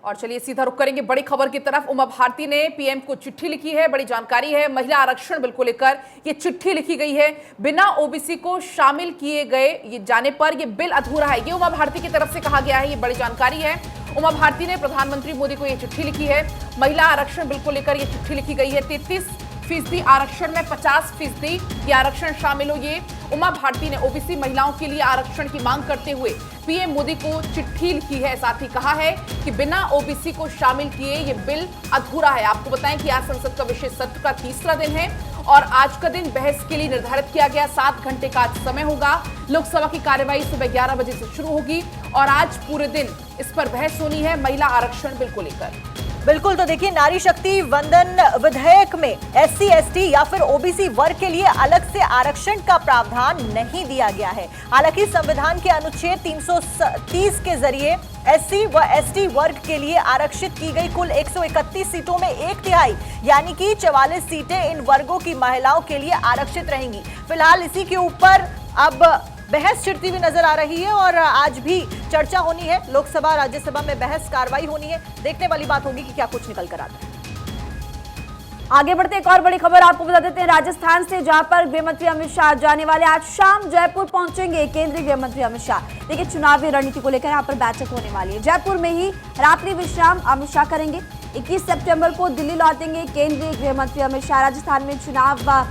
और चलिए सीधा रुख करेंगे बड़ी खबर की तरफ। उमा भारती ने पीएम को चिट्ठी लिखी है, बड़ी जानकारी है। महिला आरक्षण बिल को लेकर ये चिट्ठी लिखी गई है। बिना ओबीसी को शामिल किए गए ये जाने पर ये बिल अधूरा है, ये उमा भारती की तरफ से कहा गया है। ये बड़ी जानकारी है। उमा भारती ने प्रधानमंत्री मोदी को ये चिट्ठी लिखी है। महिला आरक्षण बिल को लेकर ये चिट्ठी लिखी गई है। 33% आरक्षण में 50% ये आरक्षण शामिल हो। ये उमा भारती ने ओबीसी महिलाओं के लिए आरक्षण की मांग करते हुए पीएम मोदी को चिट्ठी लिखी है। साथ ही कहा है कि बिना ओबीसी को शामिल किए ये बिल अधूरा है। आपको बताएं कि आज संसद का विशेष सत्र का तीसरा दिन है और आज का दिन बहस के लिए निर्धारित किया गया। 7 घंटे का आज समय होगा। लोकसभा की कार्यवाही सुबह 11 बजे से शुरू होगी और आज पूरे दिन इस पर बहस होनी है महिला आरक्षण बिल को लेकर। बिल्कुल, तो देखिए, नारी शक्ति वंदन विधेयक में एससी एसटी या फिर ओबीसी वर्ग के लिए अलग से आरक्षण का प्रावधान नहीं दिया गया है। हालांकि संविधान के अनुच्छेद 330 के जरिए एससी व एसटी वर्ग के लिए आरक्षित की गई कुल 131 सीटों में 1/3 यानी कि 44 सीटें इन वर्गों की महिलाओं के लिए आरक्षित रहेंगी। फिलहाल इसी के ऊपर अब बहस छिड़ती हुई नजर आ रही है और आज भी चर्चा होनी है। लोकसभा राज्यसभा में बहस कार्रवाई होनी है। देखने वाली बात होगी कि क्या कुछ निकल कर आता है। आगे बढ़ते एक और बड़ी खबर आपको बता देते हैं राजस्थान से, जहां पर गृह मंत्री अमित शाह जाने वाले। आज शाम जयपुर पहुंचेंगे केंद्रीय गृह मंत्री अमित शाह। देखिए, चुनावी रणनीति को लेकर यहां पर बैठक होने वाली है। जयपुर में ही रात्रि विश्राम अमित शाह करेंगे। 21 सितंबर को दिल्ली लौटेंगे केंद्रीय गृह मंत्री अमित शाह। राजस्थान में चुनाव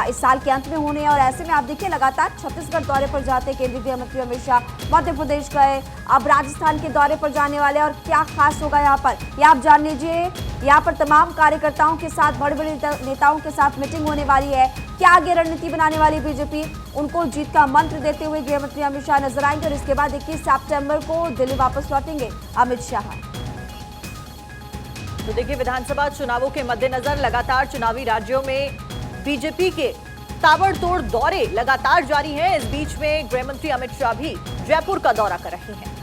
इस साल के अंत में होने हैं और ऐसे में आप देखिए लगातार छत्तीसगढ़ दौरे पर जाते केंद्रीय गृह मंत्री अमित शाह, मध्य प्रदेश गए, अब राजस्थान के दौरे पर जाने वाले। और क्या खास होगा यहाँ पर, ये आप जान लीजिए। यहाँ पर तमाम कार्यकर्ताओं के साथ, बड़े बड़े नेताओं के साथ मीटिंग होने वाली है। क्या आगे रणनीति बनाने वाली बीजेपी, उनको जीत का मंत्र देते हुए गृह मंत्री अमित शाह नजर आएंगे। और इसके बाद 21 सितंबर को दिल्ली वापस लौटेंगे अमित शाह। तो देखिए, विधानसभा चुनावों के मद्देनजर लगातार चुनावी राज्यों में बीजेपी के ताबड़तोड़ दौरे लगातार जारी हैं। इस बीच में गृह मंत्री अमित शाह भी जयपुर का दौरा कर रहे हैं।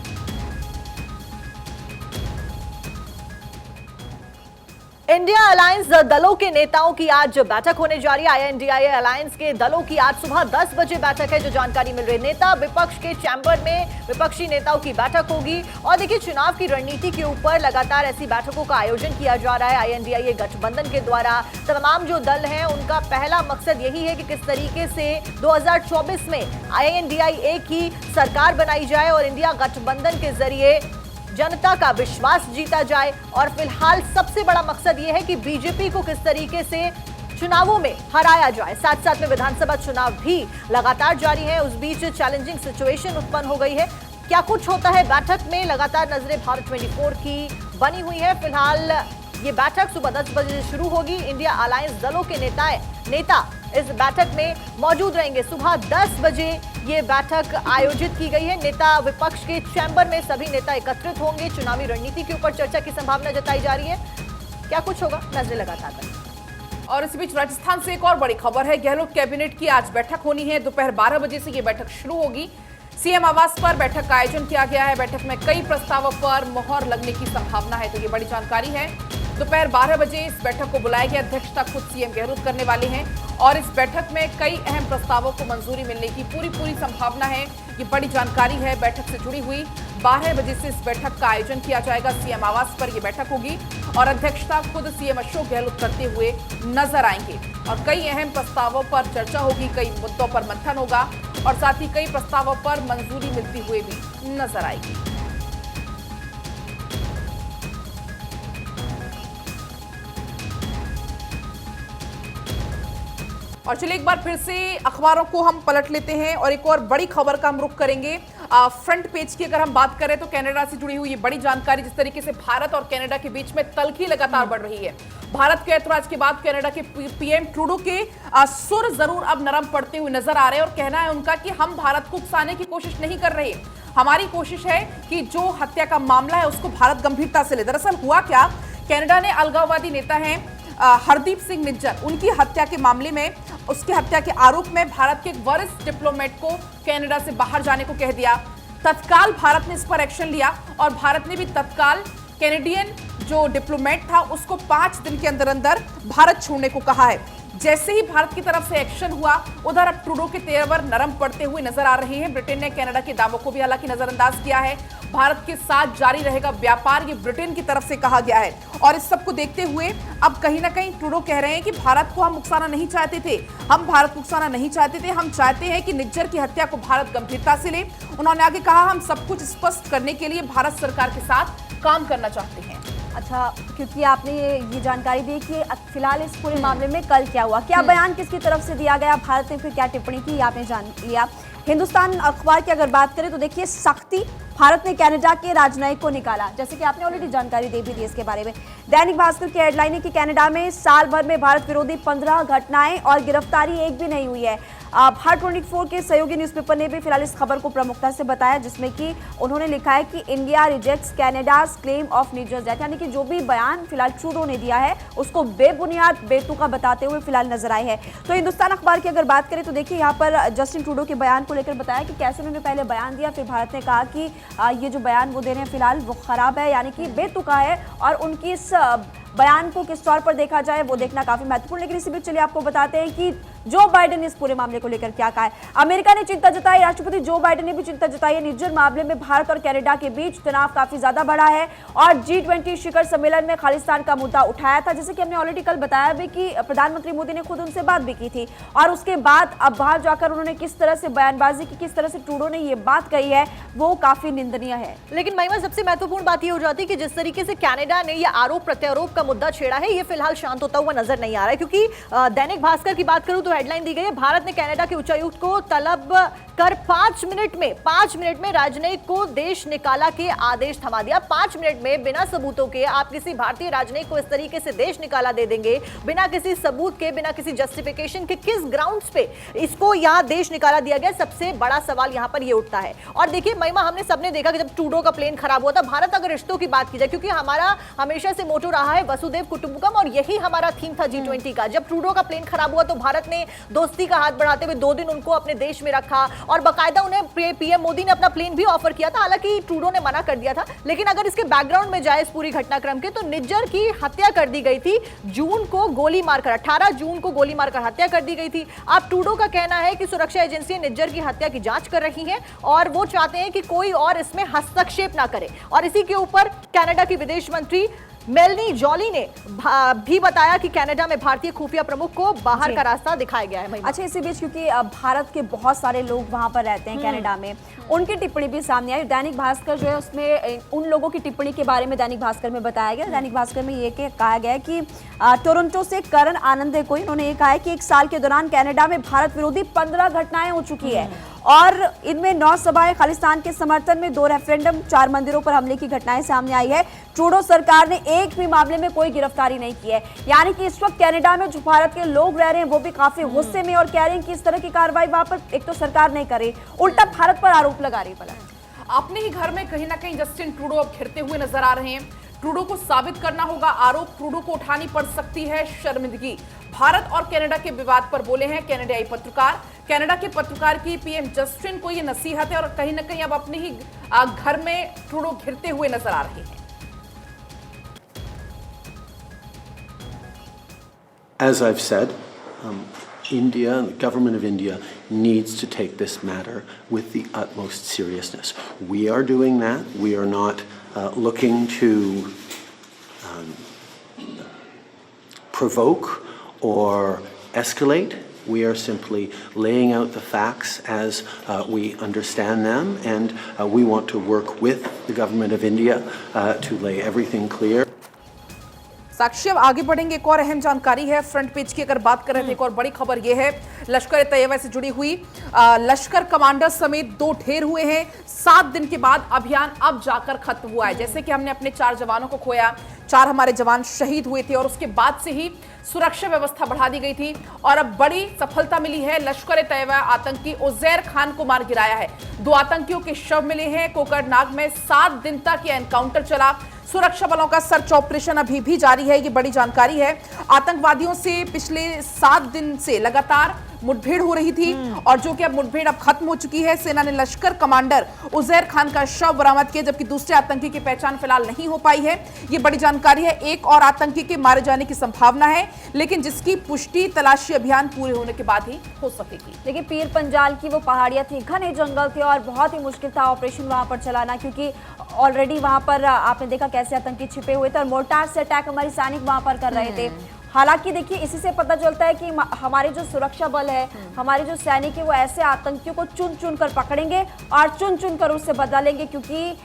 इंडिया अलायंस दलों के नेताओं की आज बैठक होने जा रही है। आईएनडीआई अलायंस के दलों की आज सुबह 10 बजे बैठक है, जो जानकारी मिल रही है। नेता विपक्ष के चैम्बर में विपक्षी नेताओं की बैठक होगी और देखिए, चुनाव की रणनीति के ऊपर लगातार ऐसी बैठकों का आयोजन किया जा रहा है। आईएनडीआई गठबंधन के द्वारा तमाम जो दल हैं, उनका पहला मकसद यही है कि किस तरीके से 2024 में आईएनडीआई एक ही सरकार बनाई जाए और इंडिया गठबंधन के जरिए जनता का विश्वास जीता जाए। और फिलहाल सबसे बड़ा मकसद यह है कि बीजेपी को किस तरीके से चुनावों में हराया जाए। साथ साथ में विधानसभा चुनाव भी लगातार जारी है। उस बीच चैलेंजिंग सिचुएशन उत्पन्न हो गई है। क्या कुछ होता है बैठक में, लगातार नजरें भारत 24 की बनी हुई है। फिलहाल ये बैठक सुबह 10 बजे से शुरू होगी। इंडिया अलायंस दलों के नेता इस बैठक में मौजूद रहेंगे। सुबह 10 बजे ये बैठक आयोजित की गई है। नेता विपक्ष के चैम्बर में सभी नेता एकत्रित होंगे। चुनावी रणनीति के ऊपर चर्चा की संभावना जताई जा रही है। क्या कुछ होगा, नजरें लगातार बनी। और इस बीच राजस्थान से एक और बड़ी खबर है। गहलोत कैबिनेट की आज बैठक होनी है। दोपहर 12 बजे से ये बैठक शुरू होगी। सीएम आवास पर बैठक का आयोजन किया गया है। बैठक में कई प्रस्तावों पर मोहर लगने की संभावना है, तो ये बड़ी जानकारी है। दोपहर 12 बजे इस बैठक को बुलाया गया। अध्यक्षता खुद सीएम गहलोत करने वाले हैं और इस बैठक में कई अहम प्रस्तावों को मंजूरी मिलने की पूरी संभावना है। ये बड़ी जानकारी है बैठक से जुड़ी हुई। 12 बजे से इस बैठक का आयोजन किया जाएगा। सीएम आवास पर यह बैठक होगी और अध्यक्षता खुद सीएम अशोक गहलोत करते हुए नजर आएंगे और कई अहम प्रस्तावों पर चर्चा होगी, कई मुद्दों पर मंथन होगा और साथ ही कई प्रस्तावों पर मंजूरी मिलती हुई भी नजर आएगी। और चलिए एक बार फिर से अखबारों को हम पलट लेते हैं और एक और बड़ी खबर का हम रुख करेंगे। फ्रंट पेज की अगर हम बात करें तो कनाडा से जुड़ी हुई ये बड़ी जानकारी, जिस तरीके से भारत और कनाडा के बीच में तल्खी लगातार बढ़ रही है। भारत के ऐतराज के बाद कनाडा के पीएम ट्रूडो के सुर जरूर अब नरम पड़ते हुए नजर आ रहे हैं और कहना है उनका कि हम भारत को उकसाने की कोशिश नहीं कर रहे। हमारी कोशिश है कि जो हत्या का मामला है उसको भारत गंभीरता से ले। दरअसल हुआ क्या, कनाडा ने अलगाववादी नेता हैं हरदीप सिंह निज्जर, उनकी हत्या के मामले में, उसकी हत्या के आरोप में भारत के एक वरिष्ठ डिप्लोमेट को कनाडा से बाहर जाने को कह दिया। तत्काल भारत ने इस पर एक्शन लिया और भारत ने भी तत्काल कैनेडियन जो डिप्लोमेट था उसको 5 दिन के अंदर अंदर भारत छोड़ने को कहा है। जैसे ही भारत की तरफ से एक्शन हुआ, उधर अब ट्रूडो के तेवर नरम पड़ते हुए नजर आ रहे हैं। ब्रिटेन ने कनाडा के दावों को भी हालांकि नजरअंदाज किया है। भारत के साथ जारी रहेगा व्यापार, ये ब्रिटेन की तरफ से कहा गया है। और इस सब को देखते हुए अब कहीं ना कहीं ट्रूडो कह रहे हैं कि भारत को हम उकसाना नहीं चाहते थे, हम भारत को उकसाना नहीं चाहते थे, हम चाहते हैं कि निज्जर की हत्या को भारत गंभीरता से ले। उन्होंने आगे कहा, हम सब कुछ स्पष्ट करने के लिए भारत सरकार के साथ काम करना चाहते हैं। अच्छा, क्योंकि आपने ये जानकारी दी कि फिलहाल इस पूरे मामले में कल क्या हुआ, क्या बयान किसकी तरफ से दिया गया, भारत ने फिर क्या टिप्पणी की, आपने जान लिया। हिंदुस्तान अखबार की अगर बात करें तो देखिए, सख्ती, भारत ने कनाडा के राजनयिक को निकाला, जैसे कि आपने ऑलरेडी जानकारी दे भी दी इसके बारे में। दैनिक भास्कर की हेडलाइन है कि कनाडा में साल भर में भारत विरोधी 15 घटनाएं और गिरफ्तारी एक भी नहीं हुई है। भारत 24 के सहयोगी न्यूज़पेपर ने भी फिलहाल इस खबर को प्रमुखता से बताया, जिसमें कि उन्होंने लिखा है कि India rejects Canada's claim of Nijjar death, यानी कि जो भी बयान फिलहाल ट्रूडो ने दिया है उसको बेबुनियाद, बेतुका बताते हुए फिलहाल नजर आए हैं। तो हिंदुस्तान अखबार की अगर बात करें तो देखिए, यहाँ पर जस्टिन ट्रूडो के बयान को लेकर बताया कि कैसे उन्होंने पहले बयान दिया, फिर भारत ने कहा कि ये जो बयान वो दे रहे हैं फिलहाल वो खराब है, यानी कि बेतुका है, और उनकी इस बयान को किस तौर पर देखा जाए वो देखना काफी महत्वपूर्ण। लेकिन इसी बीच चलिए आपको बताते हैं कि जो बाइडेन ने इस पूरे मामले को लेकर क्या कहा है। अमेरिका ने चिंता जताई, राष्ट्रपति जो बाइडेन ने भी चिंता जताई है। निज्जर मामले में भारत और कनाडा के बीच तनाव काफी ज्यादा बढ़ा है और G20 शिखर सम्मेलन में खालिस्तान का मुद्दा उठाया था, जैसे कि हमने ऑलरेडी कल बताया भी कि प्रधानमंत्री मोदी ने खुद उनसे बात भी की थी। और उसके बाद अब बाहर जाकर उन्होंने किस तरह से बयानबाजी की, किस तरह से ट्रूडो ने ये बात कही है, वो काफी निंदनीय है। लेकिन महिमा, सबसे महत्वपूर्ण बात ये हो जाती है कि जिस तरीके से कनाडा ने ये आरोप प्रत्यारोप का मुद्दा छेड़ा है, ये फिलहाल शांत होता हुआ नजर नहीं आ रहा है। क्योंकि दैनिक भास्कर की बात करूं तो हेडलाइन दी गई है, भारत ने कनाडा के उच्चायुक्त को तलब कर 5 मिनट में राजनयिक को देश निकाला के आदेश थमा दिया। 5 मिनट में बिना सबूतों के आप किसी भारतीय राजनयिक को इस तरीके से देश निकाला दे देंगे, बिना किसी सबूत के, बिना किसी जस्टिफिकेशन के, किस ग्राउंड्स पे इसको यहाँ देश निकाला दिया गया? सबसे बड़ा सवाल यहाँ पर ये उठता है। और देखिए महिमा, हमने सबने देखा कि जब ट्रूडो का प्लेन खराब हुआ था, भारत अगर रिश्तों की बात की जाए, क्योंकि हमारा हमेशा से मोटो रहा है वसुदेव कुटुंबकम, और यही हमारा थीम था G20 का। जब ट्रूडो का प्लेन खराब हुआ तो भारत ने दोस्ती का हाथ बढ़ाते हुए 2 दिन उनको अपने देश में रखा और बाकायदा उन्हें पीएम मोदी ने अपना प्लेन भी ऑफर किया था। हालांकि ट्रूडो ने मना कर दिया था। लेकिन अगर इसके बैकग्राउंड में जाए इस पूरी घटनाक्रम के, तो निज्जर की हत्या कर दी गई थी जून को गोली मारकर, 18 जून को गोली मारकर हत्या कर दी गई थी। अब ट्रूडो का कहना है कि सुरक्षा एजेंसी निज्जर की हत्या की जांच कर रही है और वो चाहते हैं कि कोई और इसमें हस्तक्षेप ना करे। और इसी के ऊपर कनाडा की विदेश मंत्री मेलनी जॉली ने भी बताया कि कनाडा में भारतीय खुफिया प्रमुख को बाहर का रास्ता दिखाया गया है। अच्छा, इसी बीच क्योंकि भारत के बहुत सारे लोग वहां पर रहते हैं कनाडा में, उनकी टिप्पणी भी सामने आई। दैनिक भास्कर जो है उसमें उन लोगों की टिप्पणी के बारे में दैनिक भास्कर में बताया गया। दैनिक भास्कर में ये कहा गया है कि टोरंटो से करण आनंदे को, इन्होंने ये कहा है कि 1 साल के दौरान कनाडा में भारत विरोधी 15 घटनाएं हो चुकी है और इनमें 9 सभाएं खालिस्तान के समर्थन में, 2 रेफरेंडम, 4 मंदिरों पर हमले की घटनाएं सामने आई है। ट्रूडो सरकार ने एक भी मामले में कोई गिरफ्तारी नहीं की है। यानी कि इस वक्त कनाडा में जो भारत के लोग रह रहे हैं वो भी काफी गुस्से में और कह रहे हैं कि इस तरह की कार्रवाई वहां पर एक तो सरकार नहीं कर रही, उल्टा भारत पर आरोप लगा रही है। अपने ही घर में कहीं ना कहीं जस्टिन ट्रूडो अब घिरते हुए नजर आ रहे हैं। ट्रूडो को साबित करना होगा आरोप, ट्रूडो को उठानी पड़ सकती है शर्मिंदगी। भारत और कनाडा के विवाद पर बोले हैं कनाडाई पत्रकार। कनाडा के पत्रकार की पीएम जस्टिन को यह नसीहत है और कहीं ना कहीं अब अपने ही घर में ट्रूडो घिरते हुए नजर आ रहे हैं। As I've said, India and the government of India needs to take this matter with the utmost seriousness. We are doing that. We are not looking to provoke or escalate. We are simply laying out the facts as we understand them, and we want to work with the government of India to lay everything clear. साक्षी, अब आगे बढ़ेंगे। एक और अहम जानकारी है front page की, अगर बात कर रहे थे, एक और बड़ी खबर यह है लश्कर तैयबा से जुड़ी हुई। लश्कर कमांडर समेत 2 ढेर हुए हैं। 7 दिन के बाद अभियान अब जाकर खत्म हुआ है। जैसे कि हमने अपने 4 जवानों को खोया, 4 हमारे जवान शहीद हुए थे और उसके बाद से ही सुरक्षा व्यवस्था बढ़ा दी गई थी और अब बड़ी सफलता मिली है। लश्कर तैयबा आतंकी उजैर खान को मार गिराया है। 2 आतंकियों के शव मिले हैं। कोकरनाग में 7 दिन तक यह एनकाउंटर चला। सुरक्षा बलों का सर्च ऑपरेशन अभी भी जारी है, ये बड़ी जानकारी है। आतंकवादियों से पिछले 7 दिन से लगातार मुठभेड़ हो रही थी और जो कि अब मुठभेड़ अब खत्म हो चुकी है। सेना ने लश्कर कमांडर उजैर खान का शव बरामद किया, जबकि दूसरे आतंकी की पहचान फिलहाल नहीं हो पाई है। ये बड़ी जानकारी है। एक और आतंकी के मारे जाने की संभावना है, लेकिन जिसकी पुष्टि तलाशी अभियान पूरे होने के बाद ही हो सकेगी। देखिए, पीर पंजाल की वो पहाड़ियां थी, घने जंगल थे और बहुत ही मुश्किल था ऑपरेशन वहां पर चलाना, क्योंकि ऑलरेडी वहां पर आपने देखा कैसे आतंकी छिपे हुए थे और मोर्टार से अटैक हमारी सैनिक वहां पर कर रहे थे। हालांकि देखिए, इसी से पता चलता है कि हमारे जो सुरक्षा बल है, हमारे जो सैनिक है, वो ऐसे आतंकियों को चुन चुन कर पकड़ेंगे और चुन चुन कर उससे बदला लेंगे, क्योंकि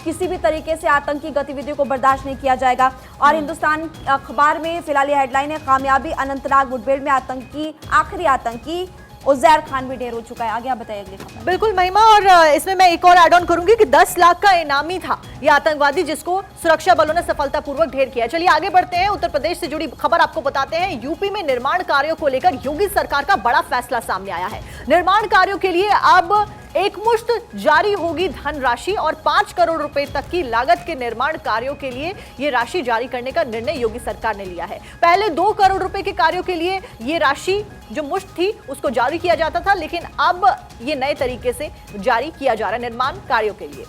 किसी भी तरीके से आतंकी गतिविधियों को बर्दाश्त नहीं किया जाएगा। और हिंदुस्तान अखबार में फिलहाल ये हेडलाइन है, कामयाबी अनंतनाग मुठभेड़ में आखिरी आतंकी उजैर खान भी ढेर हो चुका है। आगे आप बताइए अगली खबर। बिल्कुल महिमा, और इसमें मैं एक और ऐड ऑन करूंगी कि 10 लाख का इनामी था यह आतंकवादी, जिसको सुरक्षा बलों ने सफलतापूर्वक ढेर किया। चलिए आगे बढ़ते हैं। उत्तर प्रदेश से जुड़ी खबर आपको बताते हैं। यूपी में निर्माण कार्यों को लेकर योगी सरकार का बड़ा फैसला सामने आया है। निर्माण कार्यों के लिए अब एकमुश्त जारी होगी धनराशि और 5 करोड़ रुपए तक की लागत के निर्माण कार्यों के लिए ये राशि जारी करने का निर्णय योगी सरकार ने लिया है। पहले 2 करोड़ रुपए के कार्यों के लिए ये राशि जो मुश्त थी उसको जारी किया जाता था, लेकिन अब ये नए तरीके से जारी किया जा रहा है निर्माण कार्यों के लिए।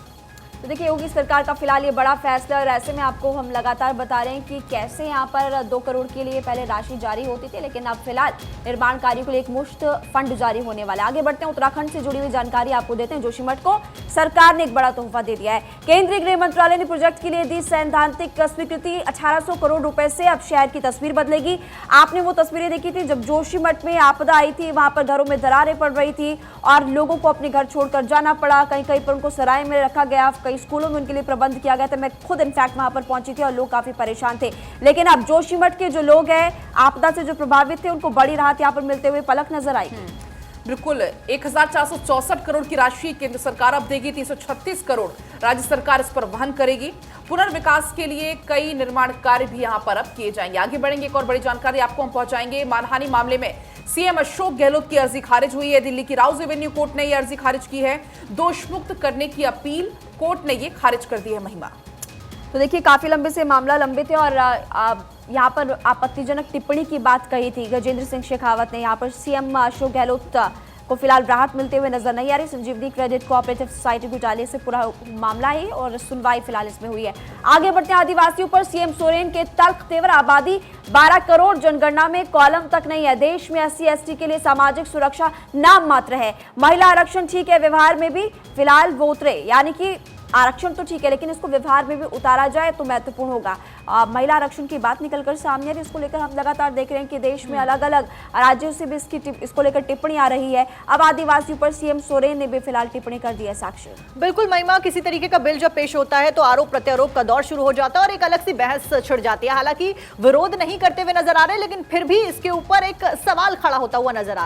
तो देखिए, योगी सरकार का फिलहाल ये बड़ा फैसला है और ऐसे में आपको हम लगातार बता रहे हैं कि कैसे यहाँ पर 2 करोड़ के लिए पहले राशि जारी होती थी, लेकिन अब फिलहाल निर्माण कार्यों के लिए एक मुश्त फंड जारी होने वाला है। आगे बढ़ते हैं, उत्तराखंड से जुड़ी हुई जानकारी आपको देते हैं। जोशीमठ को सरकार ने एक बड़ा तोहफा दे दिया है। केंद्रीय गृह मंत्रालय ने प्रोजेक्ट के लिए दी सैद्धांतिक स्वीकृति। 1800 करोड़ रुपए से अब शहर की तस्वीर बदलेगी। आपने वो तस्वीरें देखी थी जब जोशीमठ में आपदा आई थी, वहां पर घरों में दरारें पड़ रही थी और लोगों को अपने घर छोड़कर जाना पड़ा। कहीं कहीं पर उनको सराय में रखा गया, कई स्कूलों में उनके लिए प्रबंध किया गया था। मैं खुद इनफैक्ट वहां पर पहुंची थी और लोग काफी परेशान थे। लेकिन अब जोशीमठ के जो लोग हैं, आपदा से जो प्रभावित थे, उनको बड़ी राहत यहाँ पर मिलते हुए पलक नजर आई। बिल्कुल, 1464 करोड़ की राशि केंद्र सरकार अब देगी। 336 करोड़ राज्य सरकार इस पर वहन करेगी। पुनर्विकास के लिए कई निर्माण कार्य भी यहां पर अब किए जाएंगे। आगे बढ़ेंगे, एक और बड़ी जानकारी आपको हम पहुंचाएंगे। मानहानि मामले में सीएम अशोक गहलोत की अर्जी खारिज हुई है। दिल्ली की राउज एवेन्यू कोर्ट ने यह अर्जी खारिज की है। दोषमुक्त करने की अपील कोर्ट ने यह खारिज कर दी है। महिमा, तो देखिए, काफी लंबे से मामला लंबित है और यहाँ पर आपत्तिजनक टिप्पणी की बात कही थी गजेंद्र सिंह शेखावत ने। यहाँ पर सीएम अशोक गहलोत को फिलहाल राहत मिलते हुए नजर नहीं आ रही। संजीवनी क्रेडिट कोऑपरेटिव सोसाइटी घोटाले से पूरा मामला है और सुनवाई फिलहाल इसमें हुई है। आगे बढ़ते हैं, आदिवासियों पर सीएम सोरेन के तर्क तेवर। आबादी 12 करोड़, जनगणना में कॉलम तक नहीं है। देश में SC/ST के लिए सामाजिक सुरक्षा नाम मात्र है। महिला आरक्षण ठीक है, व्यवहार में भी फिलहाल वो उतरे, यानी कि आरक्षण तो ठीक है लेकिन इसको व्यवहार में भी उतारा जाए तो महत्वपूर्ण होगा। महिला आरक्षण की बात निकलकर सामने आ रही, इसको लेकर हम लगातार देख रहे हैं कि देश में अलग अलग राज्यों से भी इसको लेकर टिप्पणी आ रही है। अब आदिवासियों पर सीएम सोरेन ने भी फिलहाल टिप्पणी कर दी है। साक्षी, बिल्कुल महिमा, किसी तरीके का बिल जब पेश होता है तो आरोप प्रत्यारोप का दौर शुरू हो जाता है और एक अलग सी बहस छिड़ जाती है। हालांकि विरोध नहीं करते हुए नजर आ रहे, लेकिन फिर भी इसके ऊपर एक सवाल खड़ा होता हुआ नजर आ रहा है।